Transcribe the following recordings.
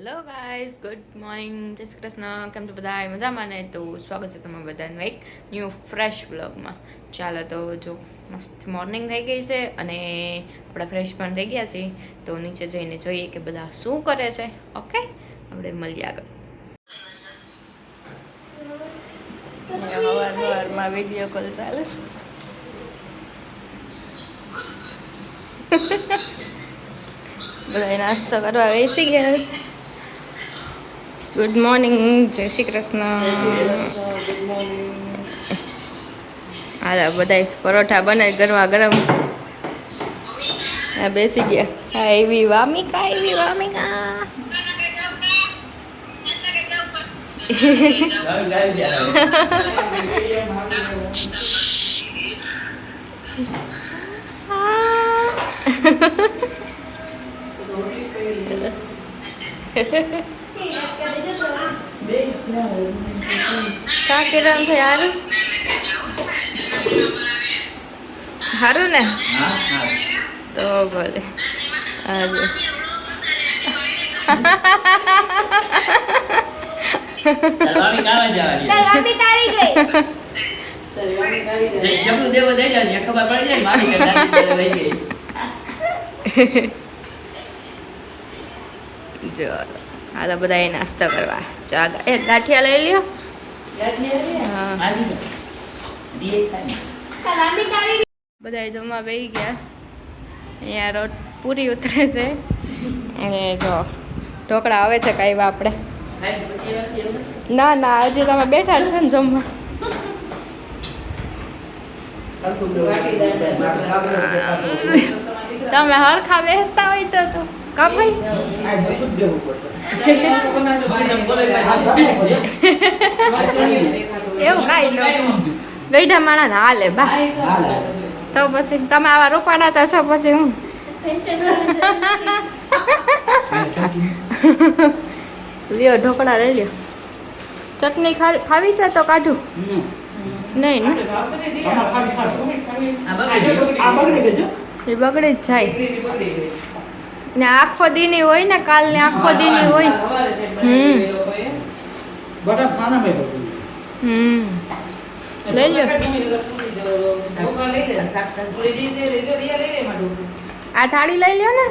Hello guys, good morning, જય શ્રી કૃષ્ણ. કેમ છો બધા? મજામાં ને? તો સ્વાગત છે તમારું બધાનું એક ન્યૂ ફ્રેશ વ્લોગમાં. ચાલો તો જો મસ્ત મોર્નિંગ થઈ ગઈ છે અને આપણે ફ્રેશ પણ થઈ ગયા છીએ. તો નીચે જઈને જોઈએ કે બધા શું કરે છે. ઓકે, આપણે મળીએ આગળ. સવારમાં વિડીયો કોલ ચાલે છે. બધા નાસ્તો કરવા બેસી ગયા. ગુડ મોર્નિંગ, જય શ્રી કૃષ્ણ. Good morning. હા, બધા પરોઠા બને ગરમા ગરમ. હા, બેસી ગયા. હા, એવી વામિકા, એવી વામિકા. કા કિરણ ભાઈ હારું હારું ને? તો ભલે. હારું. જો હાલો બધા નાસ્તો કરવા. ચા ગાંઠિયા લઈ લ્યો. બધા જમવા બેસી ગયા. અહીંયા રોટ પૂરી ઉતરે છે અને જો ઢોકળા આવે છે કાંઈ આપણે. ના ના, હજી તમે બેઠા જ છો ને જમવા. તમે હરખા બેસતા હોય તો કા ભાઈ એવું કાંઈ ન ગઈઢા માણા ને હાલે બા. તો પછી તમે આવા રોપાડા તો છો પછી હું લ્યો ઢોકળા લઈ લ્યો. ચટણી ખાવી છે તો કાઢું? નહીં ને, એ બગડી જ જાય ને. આખો દીની હોય ને, કાલ ને આખો દીની હોય. લઈ લ્યો. આ થાળી લઈ લ્યો ને.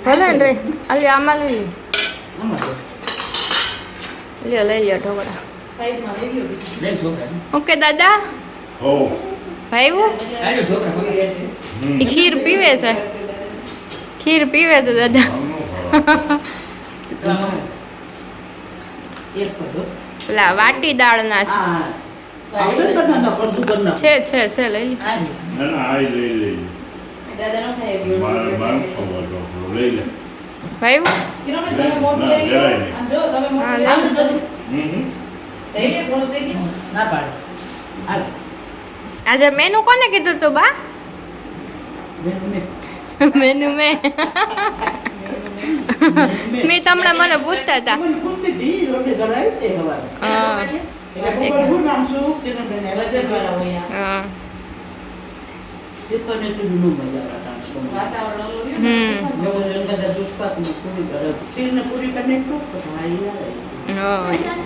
ભલે ને રે, અલ્યો આમાં લઈ લ્યો. લઈ લ્યો ઢોકળા. ઓકે દાદા. ભાઈ એ ખીર પીવે છે. ખીર પીવે છે દાદા. પેલા વાટી દાળના છે. છે લઈ ભાઈ. આજે મેનુ કોને કીધું તું બા? મેનુ મેં સ્મિત હમણાં મને પૂછતા હતા.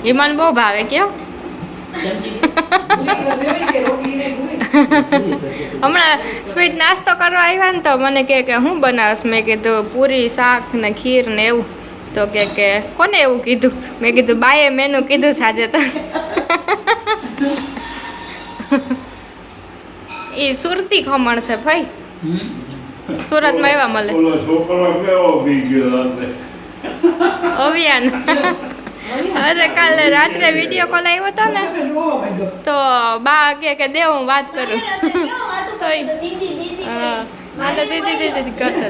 એ મને બહુ ભાવે. કેવું હમણાં સ્વીટ નાસ્તો કરવા આવ્યા ને તો મને કે હું બનાવીશ. મેં કીધું પૂરી, શાક ને ખીર ને એવું. તો કે કોને એવું કીધું? મેં કીધું બાએ મેનુ કીધું છે આજે તો. એ સુરતી ખમણ છે ભાઈ, સુરતમાં એવા મળે. અવિયાન અરે કાલે રાત્રે વિડીયો કોલ આવ્યો હતો ને તો બા કે દે હું વાત કરું. હા તો દીદી કરતો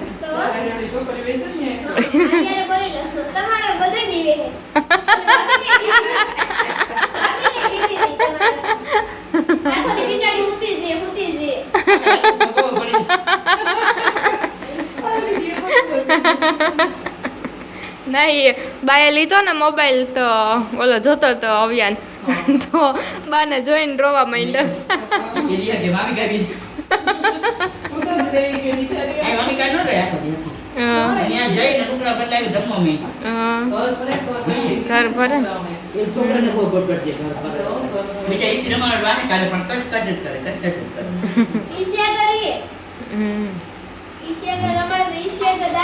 નહીં. બાએ લીધો ને મોબાઈલ તો ઓલો જોતો તો અવિયાન, તો બાને જોઈને રોવા માંડ્યો. ત્યાં જઈને ટુકડા બદલાવી જમવા માંડ્યું. ઘર ભરે ને. એ છોકરાને બહુ બરબર છે ઘર પર. બીજા ઈસી રમાડ વાને કાઢે પણ કચ કચ જ કરે, કચ કચ જ કરે. હમ.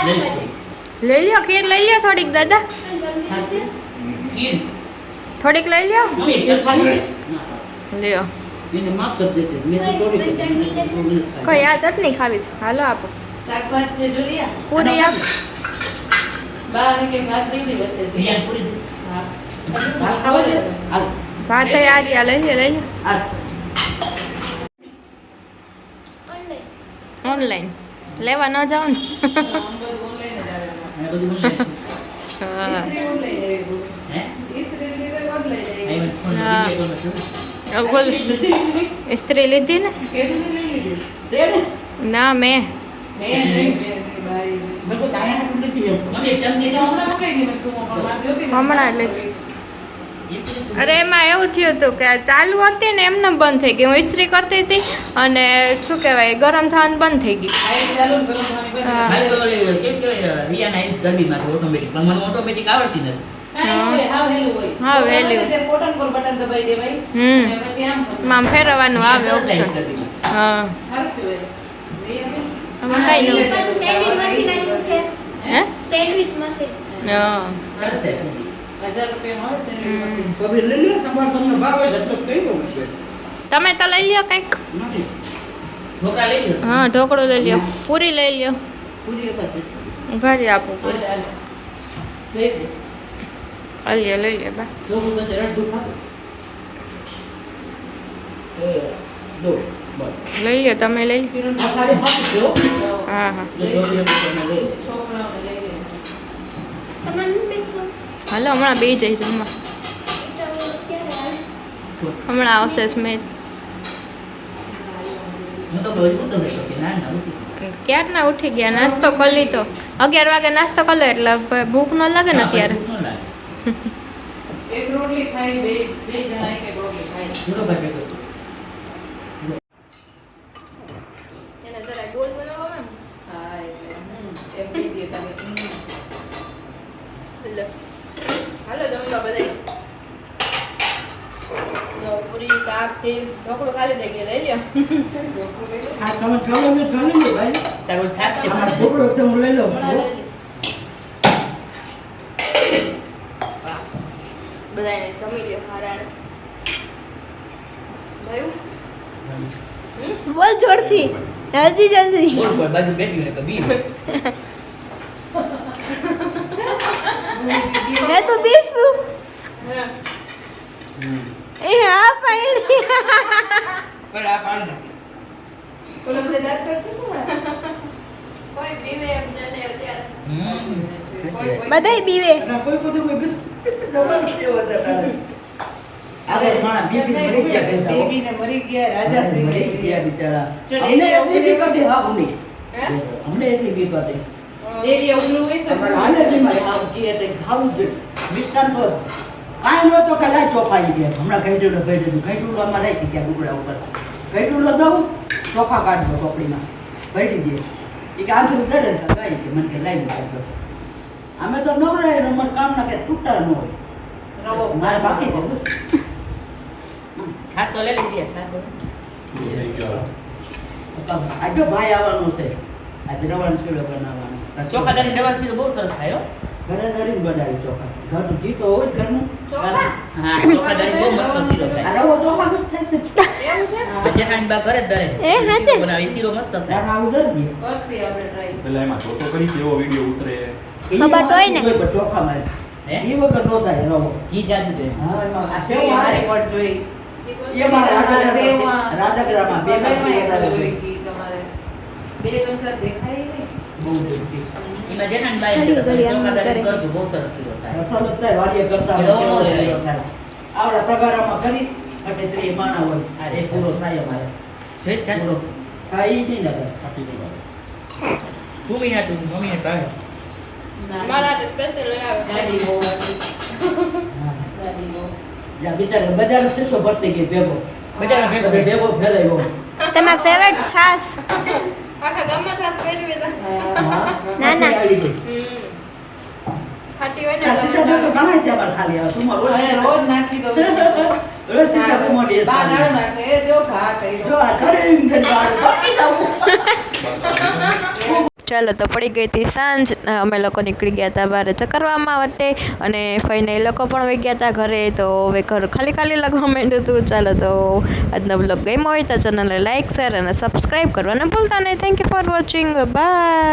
લઈ લો. લઈ લ્યો ખીર લઈ લ્યો થોડીક દાદા ખીર. થોડીક લઈ લ્યો મમ્મી ચલ ખાલી. લ્યો એને માપ જ દેતે. મેં તો થોડી કઈ આ ચટણી ખાવી છે હાલો આપો શાકભાત છે જોલિયા પૂરી આપ બાર કે ભાત લીધી વચ્ચે રિયા પૂરી દે. હા ભાત ખાવા દે. હાલ ભાત આ રહ્યા લઈ લ્યો લઈ લ્યો હાલ. ઓનલાઈન લેવા ન જાવ ને બધું ઓનલાઈન જ આવે આ બધું ઓનલાઈન. હા. ઈસ્ત્રી ઓનલાઈન આવી બધું હે? ઈસ્ત્રી લીધી ઓનલાઈન આવી આઈ ફોન હા. વિડિયો કોલ કરું. બોલ ઇસ્ત્રી લીધી ને કેદું લઈ લીધી દે ને. ના મેં મેં ભાઈ મેં તો દાયા હાટું નથી એમ. મમ્મી એક ચમચી દે. હમણાં મૂકી દી મને સુમો પણ મારે જોતી નથી. હમણાં લઈ. ઈસ્ત્રી તો- અરે એમાં એવું થયું હતું કે ચાલુ હતી ને એમને બંધ થઈ ગઈ હું ઇસ્ત્રી કરતી હતી અને શું કહેવાય ગરમ થવાનું બંધ થઈ ગઈ આ ચાલુ ને ગરમ થવાની બંધ. હા. મારે તો ઓલી કેમ કહેવાય, રિયાના આઈસ ગરમીમાંથી ઓટોમેટિક, પણ મને ઓટોમેટિક આવડતી નથી. ના, એવું હોય, હાવ હેલું હોય. હાવ હેલું. તો તે કોટન પર બટન દબાઈ દેવાય. હમ. અને પછી આમ કરવાનું. આમ ફેરવવાનું આવે સરસ આઈસ ઓપ્શન ગરમીમાં. હા સારું કહેવાય. રિયા આમાં કાંઈ નવું. પાછું સેન્ડવિચ મશીન આવ્યું છે હે સેન્ડવિચ મશીન હા સરસ છે સર્વિસ. 1000 રૂપિયામાં આવે સેન્ડવિચ મશીન. તમે લઈ લો. તમારે તમને ભાવે છે તો કઈ દઉં છે. તમે તો લઈ લ્યો કંઈક નથી. ઢોકળા લઈ લો. હા ઢોકળું લઈ લ્યો પૂરી લઈ લ્યો પૂરી હતા તે. ઘરે આપું પૂરી હાલે, હાલે. દઈ દે. લઈ લ્યો બા જોવું પછી રડું ખાધું. દો. બસ. લઈ લ્યો તમે લઈ લ્યો પીરું આ તારી હાથ છે હો. હા હા જો ઢોકળી હતી એને લઈ લે. છોકરાઓને લઈ દે. તમારે નથી બેસવું હાલો હમણાં બે જઈ જમવા તો ક્યારે આવે હમણાં આવશે સ્મેલ હું તો બોલવું તો બેઠો કે ના ના ઉઠી. ક્યારના ઉઠી ગયા નાસ્તો કરી લીધો 11 વાગે નાસ્તો કરી લો એટલે ભૂખ ન લાગે ને અત્યારે ભૂખ ન લાગે. એક રોટલી ખાઈ બે જણા એક એક રોટલી ખાઈ. થોડો ભાઈ ભેગો. એને જરા ગોળ બનાવવા હા, એટલે, એમ કહી દે તારે. હાલો જમવા બધા પૂરી શાક ખીર ઢોકળું ખાલી થઈ ગયું લઈ લ્યો આ સમજ ખાવા મેં ખાલી નહીં ભાઈ. તારો છાશ છે આ મને ઢોકળો છે હું લઈ લઉં હમણાં છું. લઈ લઈશ બધાને જમી લ્યો હારાને ભાઈ બોલ જોરથી જલ્દી જલ્દી બોલ બોલ બાજુ બેઠી ને તો બી હે તો બેસ તું એ હા પાડી પણ આ પાડ નાખી. ઓલા બધા દાંત કરશે ને? કોઈ પીવે એમ છે ને અત્યારે બધાય બીવે અને કોઈ કોઈ બીજું જબરદસ્તી એવો છે તારે. અરે મારા બેબી મરી ગયા બેટા. બેબીને મરી ગયા, રાજા થઈ મરી ગયા. ગયા બિચારા. ચલ, અમને એટલે એટલી બીક હતી, હા અમને. હે? અમને એટલી બીક હતી. દેવીએ ઉગલું હોય તો અમારે હાલે જ નહીં, આવું જે તે ખાવું જ જોઈએ. મિષ્ટાન તો કાંઈ નહોતો તો કે લાય ચોખાઈ ગયા. હમણાં ઘઈટું અમારે રાખી ગયા ડુંગળા ઉપર. ઘઈટું જાઉં, ચોખા કાઢજો ચોપડીમાં. ભરી દે. એ કે આંધળું કરે ને તો ગાય કે મને કે લાવી કાઢજો. અમે તો નવરાય અમારે કામ ના કે તૂટા ન હોય. રવો મારે બાકી છે. છાશ તો લઈ લીધી છાશ તો. આજે ભાઈ આવવાનો છે. આજે રવાનો ચીડો બનાવવાનો. ચોખાદારી ડબલ સીરો બહુ સરસ થાય હો. ઘરે ધરીને બનાવી ચોખા. ઘરનું ઘી તો હોય જ ઘરનું. ચોખા હા ચોખાદારી બહુ મસ્ત સીરો આ થાય. રવો ચોખાનું જ થાય છે. એવું છે જેઠાણી બા ઘરે જ દરે. એ હાચે? સીરો બનાવે સીરો મસ્ત થાય. ત્યારે આવું ધરીએ. કરશે આપણે ટ્રાય. પેલા એમાં જોતો કરી કેવો વિડીયો ઉતરે એમાં હોય ને. પણ ચોખામાં હે? એ વગર નો થાય રવો. ઘી જાજુ જોઈએ. હા, એમાં આ સેવ મારી આવે. વટ જોઈ. એમાં સેવમાં. રાજગરામાં બે કાચી બધાયમાં વધારે એટલું જોઈ. જોઈ કે તમારે બે ચમચા દેખાય નહીં. બહુ ટેસ્ટી. એમાં જેઠાણી બા ઘડી ઘડી આમ ચોખાદારી કરે. કરજો બહુ સરસ સીરો થાય. રસોઈ જ થાય, વાડીએ કરતા હોય, રવો કેવો લેવાય. શીરો થાય. આવડા તગારામાં કરી પછી ત્રી માણા હોય. આ એક પૂરો થાય અમારે. જોઈ છે? પૂરો. હા, ઈ નહીં નગર. કાપી નહીં મારે. તું બી ના તું મમ્મીને ભાવે. મારા સ્પેશિયલ લઈ આવે ગાડી બહુ હતી. હા. ગાડી બહુ. જ્યાં બિચારા બજાર શીશો ભરતી ગઈ ભેગો. બજારમાં ભેગો ભેગો ફેરાયો. તમારા ફેવરેટ છાસ આખા ગામમાં છાશ પહેરવી તો હા, ના, ના. પાછી આવી ગઈ. ખાટી હોય આ શીશા જો તો ને ઘણા છે અમારે ખાલી આ સુમો રોજ હવે રોજ નાખી દઉં રોજ શીશા કુમારી એ બા દાડો નાખે એ જો ઘા કર્યો જો આ ઘરે એમ કરી બાળું બાકી દઉં. ચાલો તો પડી ગઈ હતી સાંજ અમે લોકો નીકળી ગયા હતા બહાર ચકરવામાં માટે અને ફઈને એ લોકો પણ વહી ગયા હતા ઘરે તો હવે ઘર ખાલી ખાલી લાગવા માંડ્યું હતું ચાલો તો આજનો બ્લોગ ગમ્યો હોય તો ચેનલને લાઈક શેર અને સબસ્ક્રાઈબ કરવાનું ભૂલતા નહીં thank you for watching bye.